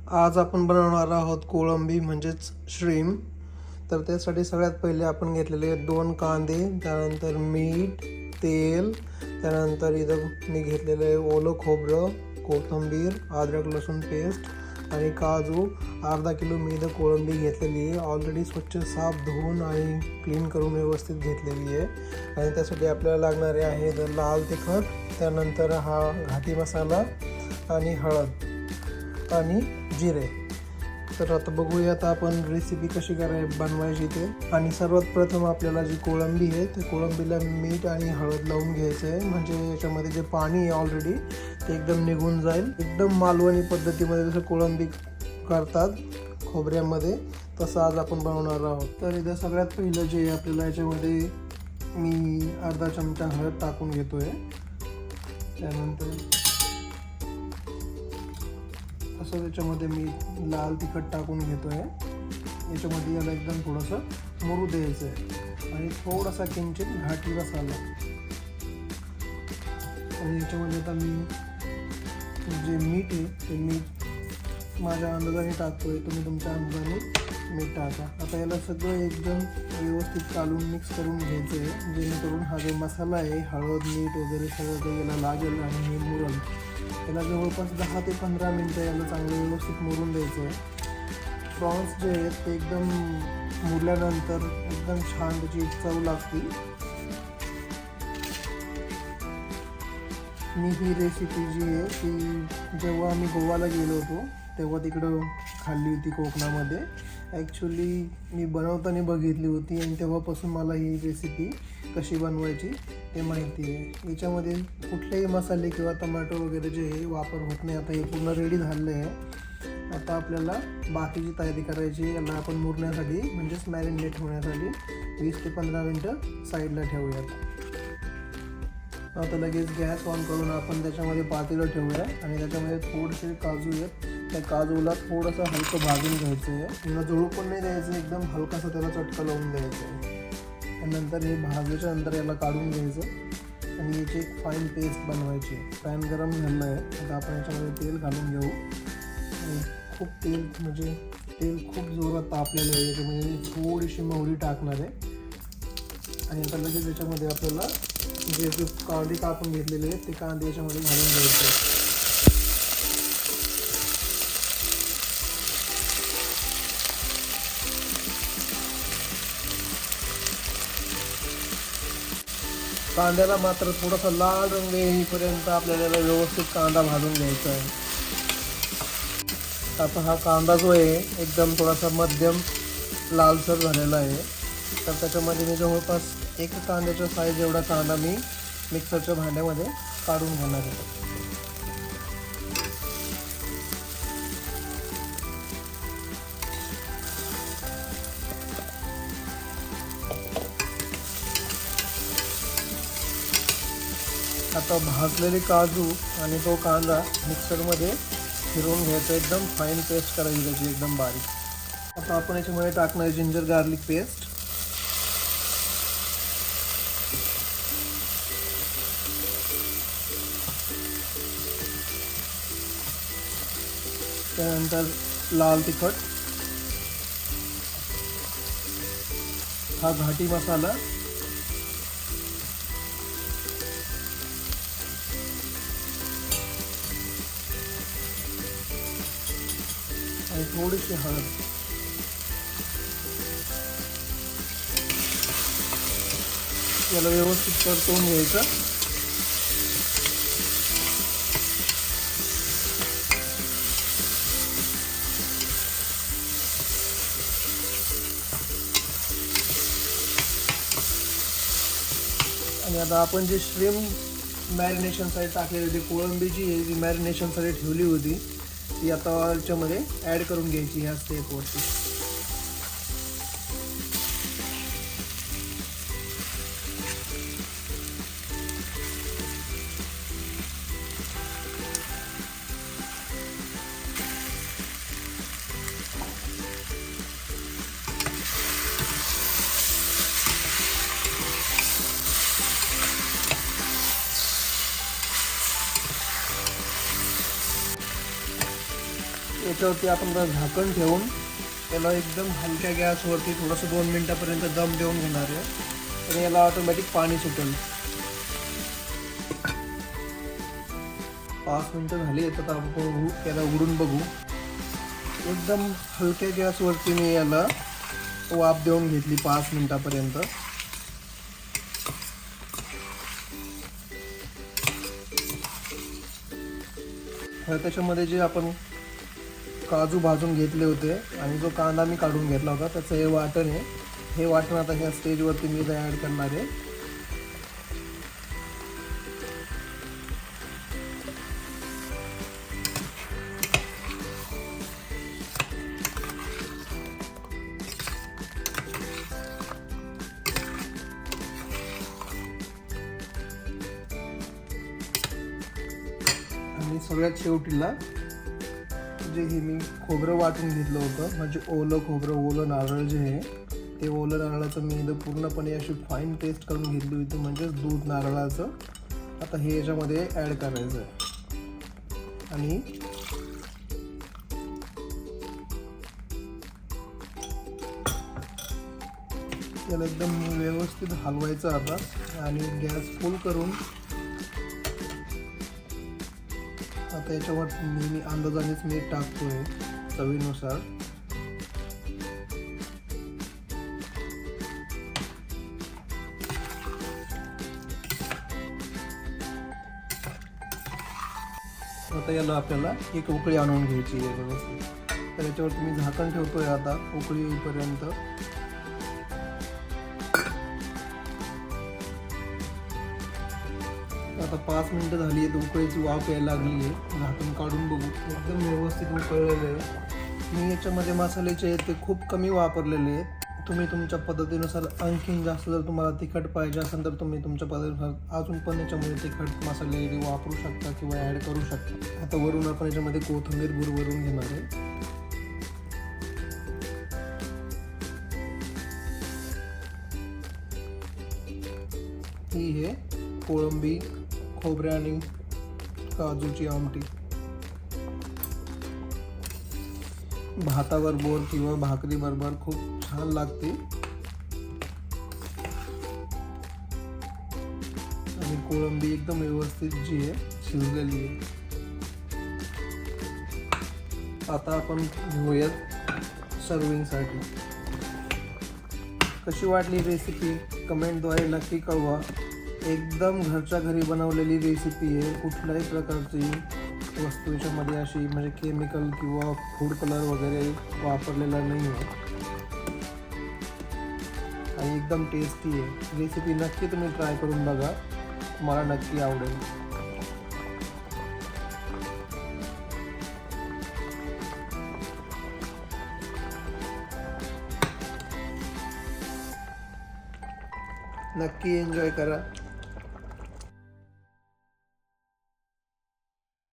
आज आपण बनवणार आहोत कोळंबी म्हणजेच श्रीम. तर त्यासाठी सगळ्यात पहिले आपण घेतलेले 2 कांदे, त्यानंतर मीठ, तेल, त्यानंतर इथं मी घेतलेलं आहे ओलं खोबरं, कोथिंबीर, अद्रक लसूण पेस्ट आणि काजू. अर्धा किलो मी इथं कोळंबी घेतलेली आहे. ऑलरेडी स्वच्छ साफ धुवून आणि क्लीन करून व्यवस्थित घेतलेली आहे. आणि त्यासाठी आपल्याला लागणारे आहे तर लाल तिखट, त्यानंतर हा घाटी मसाला आणि हळद आणि जिरे. तर आता बघूयात आपण रेसिपी कशी बनवायची ते. आणि सर्वात प्रथम आपल्याला जी कोळंबी आहे ते कोळंबीला मीठ आणि हळद लावून घ्यायचं आहे, म्हणजे याच्यामध्ये जे पाणी आहे ऑलरेडी ते एकदम निघून जाईल. एकदम मालवणी पद्धतीमध्ये जसं कोळंबी करतात खोबऱ्यामध्ये, तसं आज आपण बनवणार आहोत. तर इथं सगळ्यात पहिलं जे आपल्याला याच्यामध्ये मी अर्धा चमचा हळद टाकून घेतो आहे. त्यानंतर तसं त्याच्यामध्ये मी लाल तिखट टाकून घेतो आहे. याच्यामध्ये याला एकदम थोडंसं मुरू द्यायचं आहे आणि थोडासा किंचित घाटी मसाला. आणि याच्यामध्ये आता मी जे मीठ आहे ते मीठ माझ्या अंदाजाने टाकतो आहे, तुम्ही तुमच्या अंदाजाने मीठ टाका. आता याला सगळं एकदम व्यवस्थित काढून मिक्स करून घ्यायचं आहे, जेणेकरून हा जो मसाला आहे हळद मीठ वगैरे सगळं ते याला लागेल आणि हे मुरल. याला जवळपास 10 ते 15 मिनटं याला चांगलं व्यवस्थित मुरून द्यायचं आहे. प्रॉन्स जे आहेत ते एकदम मुरल्यानंतर एकदम छान त्याची चव लागते. मी ही रेसिपी जी आहे ती जेव्हा आम्ही गोव्याला गेलो होतो तेव्हा तिकडं खाल्ली होती कोकणामध्ये. ॲक्च्युली मी बनवताना बघितली होती आणि तेव्हापासून मला ही रेसिपी कशी बनवायची ते माहिती आहे. याच्यामध्ये कुठलेही मसाले किंवा टोमॅटो वगैरे जे हे वापर होत नाही. आता हे पूर्ण रेडी झालं आहे. आता आपल्याला बाकीची तयारी करायची. याला आपण मुरण्यासाठी म्हणजेच मॅरिनेट होण्यासाठी 20 ते 15 मिनटं साईडला ठेवूयात. आता लगेच गॅस ऑन करून आपण त्याच्यामध्ये पातेलं ठेवूया आणि त्याच्यामध्ये थोडेसे काजू आहेत. त्या काजूला थोडंसं हलकं भाजून घ्यायचं आहे. पुन्हा जळू पण नाही द्यायचं, एकदम हलकासा त्याला चटका लावून द्यायचा आहे. त्यानंतर हे भाजल्याच्या नंतर याला काढून घ्यायचं आणि याची एक फाईन पेस्ट बनवायची. पॅन गरम झालं आहे. आता आपण याच्यामध्ये तेल घालून घेऊ. आणि खूप तेल खूप जोरात तापलेलं आहे. याच्यामध्ये थोडीशी मोहरी टाकणार आहे आणि आता लगेच याच्यामध्ये आपल्याला जे कांदे कापून घेतलेले आहेत ते कांदे याच्यामध्ये घालून घ्यायचे. कांद्याला मात्र थोडासा लाल रंग येईपर्यंत आपल्याला व्यवस्थित कांदा भाजून घ्यायचा आहे. आता हा कांदा जो आहे एकदम थोडासा मध्यम लालसर झालेला आहे. तर त्याच्यामध्ये मी जवळपास 1 कांद्याच्या साईज एवढा कांदा मी मिक्सरच्या भांड्यामध्ये काढून घेणार आहे. आता भाजलेले काजू आणि तो कांदा मिक्सरमध्ये फिरवून घ्यायचा. एकदम फाईन पेस्ट करायची त्याची, एकदम बारीक. आता आपण याच्यामध्ये टाकणार जिंजर गार्लिक पेस्ट. त्यानंतर लाल तिखट, हा घाटी मसाला, आणि थोडीशी हळद. याला व्यवस्थित परतवून घ्यायचं. आणि आता आपण जे श्रीम्प मॅरिनेशनसाठी टाकलेली होती, कोळंबी जी मॅरिनेशनसाठी ठेवली होती ती आता याच्यामध्ये ॲड करून घ्यायची ह्या स्टेपवरती. याच्यावरती आपण आता झाकण ठेवून याला एकदम हलक्या गॅसवरती थोडंसं 2 मिनिटापर्यंत दम देऊन घेणार आहे आणि याला ऑटोमॅटिक पाणी सुटेल. 5 मिनिटं झाली आहेत. आता आपण याला उघडून बघू. एकदम हलक्या गॅसवरती मी याला वाफ देऊन घेतली 5 मिनिटापर्यंत. त्याच्यामध्ये जे आपण काजू भाजून घेतले होते आणि जो कांदा मी काढून घेतला होता त्याचं हे वाटण आहे. हे वाटण आता ह्या स्टेजवरती मी ॲड करणार आहे. आणि सगळ्यात शेवटीला जे हे मी खोबरं वाटून घेतलं होतं, म्हणजे ओलं खोबरं, ओलं नारळ जे आहे ते ओलं नारळाचं मी इथं पूर्णपणे अशी फाईन पेस्ट करून घेतली होती, म्हणजेच दूध नारळाचं. आता हे याच्यामध्ये ॲड करायचं आहे आणि त्याला एकदम व्यवस्थित हलवायचं आता आणि गॅस फुल करून आता याच्यावर मी अंदाजानेच मीठ टाकतोय चवीनुसार. आता याला आपल्याला एक उकळी आणून घ्यायची आहे व्यवस्थित. तर याच्यावरती मी झाकण ठेवतोय आता उकळी येईपर्यंत. आता 5 मिनिटं झाली आहेत. उकळीची वाफ यायला लागली आहे. झाकण काढून बघू. एकदम व्यवस्थित उकळलेलं आहे. मी याच्यामध्ये मसाल्याचे आहेत ते खूप कमी वापरलेले आहेत. तुम्ही तुमच्या पद्धतीनुसार आणखीन जास्त जर तुम्हाला तिखट पाहिजे असेल तर तुम्ही तुमच्या पद्धतीनुसार अजून पण याच्यामध्ये तिखट मसाले वापरू शकता किंवा ॲड करू शकता. आता वरून आपण याच्यामध्ये कोथिंबीर भरभरून घेणार आहे. ही आहे कोळंबी खोबरे आणि काजूची आमटी. भाताबरोबर किंवा भाकरी बरोबर खूप छान लागते. आणि कोळंबी एकदम व्यवस्थित जी आहे शिजलेली आहे. आता आपण घेऊयात सर्विंगसाठी. कशी वाटली रेसिपी कमेंटद्वारे नक्की कळवा. एकदम घरच्या घरी बनवलेली रेसिपी आहे. कुठल्याही प्रकारची वस्तू याच्यामध्ये अशी म्हणजे केमिकल किंवा फूड कलर वगैरे वापरलेला नाही आहे आणि एकदम टेस्टी आहे. रेसिपी नक्की तुम्ही ट्राय करून बघा, मला नक्की आवडेल. नक्की एन्जॉय करा.